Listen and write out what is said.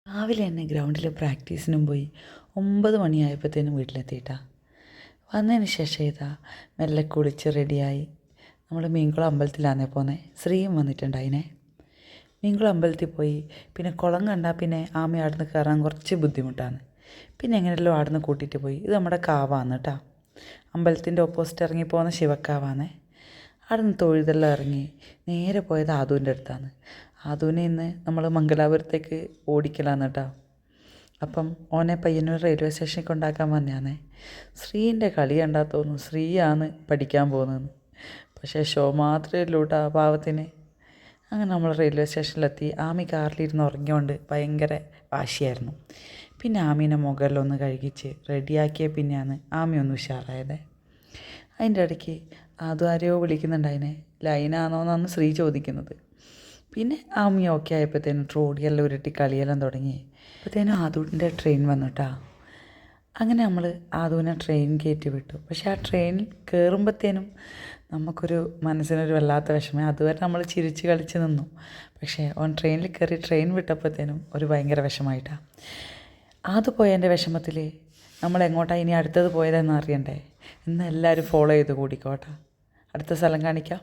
രാവിലെ തന്നെ ഗ്രൗണ്ടിൽ പ്രാക്ടീസിനും പോയി 9 മണിയായപ്പോഴത്തേനും വീട്ടിലെത്തിയിട്ടാ. വന്നതിന് ശേഷം മെല്ലെ കുളിച്ച് റെഡിയായി നമ്മൾ മീൻകുളം അമ്പലത്തിലാണേ പോന്നെ. ശ്രീയും വന്നിട്ടുണ്ടായിനെ. മീൻകുളം അമ്പലത്തിൽ പോയി. പിന്നെ കുളം കണ്ടാൽ പിന്നെ ആമി അവിടെ നിന്ന് കയറാൻ കുറച്ച് ബുദ്ധിമുട്ടാണ്. പിന്നെ എങ്ങനെയല്ലോ അവിടെ നിന്ന് കൂട്ടിയിട്ട് പോയി. ഇത് നമ്മുടെ കാവാണ് കേട്ടോ. അമ്പലത്തിൻ്റെ ഓപ്പോസിറ്റ് ഇറങ്ങി പോകുന്ന ശിവക്കാവാണേ. അവിടെ നിന്ന് തൊഴുതെല്ലാം ഇറങ്ങി നേരെ പോയത് ആദൂൻ്റെ അടുത്താണ്. ആദൂനെ ഇന്ന് നമ്മൾ മംഗലാപുരത്തേക്ക് ഓടിക്കലാന്ന് കേട്ടോ. അപ്പം ഓനെ പയ്യന്നൂർ റെയിൽവേ സ്റ്റേഷനിൽ കൊണ്ടാക്കാൻ വന്നതാണേ. ശ്രീൻ്റെ കളി കണ്ടാൽ തോന്നുന്നു ശ്രീയാണ് പഠിക്കാൻ പോകുന്നതെന്ന്. പക്ഷേ ഷോ മാത്രമേ ഉള്ളൂ കേട്ടോ പാവത്തിന്. അങ്ങനെ നമ്മൾ റെയിൽവേ സ്റ്റേഷനിലെത്തി. ആമി കാറിലിരുന്ന് ഉറങ്ങിയോണ്ട് ഭയങ്കര വാശിയായിരുന്നു. പിന്നെ ആമീനെ മുകളിലൊന്ന് കഴുകിച്ച് റെഡിയാക്കിയ പിന്നെയാണ് ആമി ഒന്ന് ഉഷാറായത്. അതിൻ്റെ ഇടയ്ക്ക് ആരെയോ വിളിക്കുന്നുണ്ടായിനെ. ലൈനാണോ എന്നാണ് ശ്രീ ചോദിക്കുന്നത്. പിന്നെ ആമി ഓക്കെ ആയപ്പോഴത്തേനും ട്രോഡിയെല്ലാം ഉരുട്ടി കളിയെല്ലാം തുടങ്ങി. അപ്പോഴത്തേനും ആദൂൻ്റെ ട്രെയിൻ വന്നിട്ടാ. അങ്ങനെ നമ്മൾ ആദൂനെ ട്രെയിൻ കയറ്റി വിട്ടു. പക്ഷേ ആ ട്രെയിനിൽ കയറുമ്പോഴത്തേനും നമുക്കൊരു മനസ്സിനൊരു വല്ലാത്ത വിഷമം. അതുവരെ നമ്മൾ ചിരിച്ച് കളിച്ച് നിന്നു. പക്ഷേ ഓൻ ട്രെയിനിൽ കയറി ട്രെയിൻ വിട്ടപ്പോഴത്തേനും ഒരു ഭയങ്കര വിഷമമായിട്ടാണ്. അത് പോയതിൻ്റെ വിഷമത്തിൽ നമ്മൾ എങ്ങോട്ടാണ് ഇനി അടുത്തത് പോയതെന്ന് അറിയണ്ടേ. ഇന്ന് എല്ലാവരും ഫോളോ ചെയ്ത് കൂടിക്കോട്ടെ. അടുത്ത സ്ഥലം കാണിക്കാം.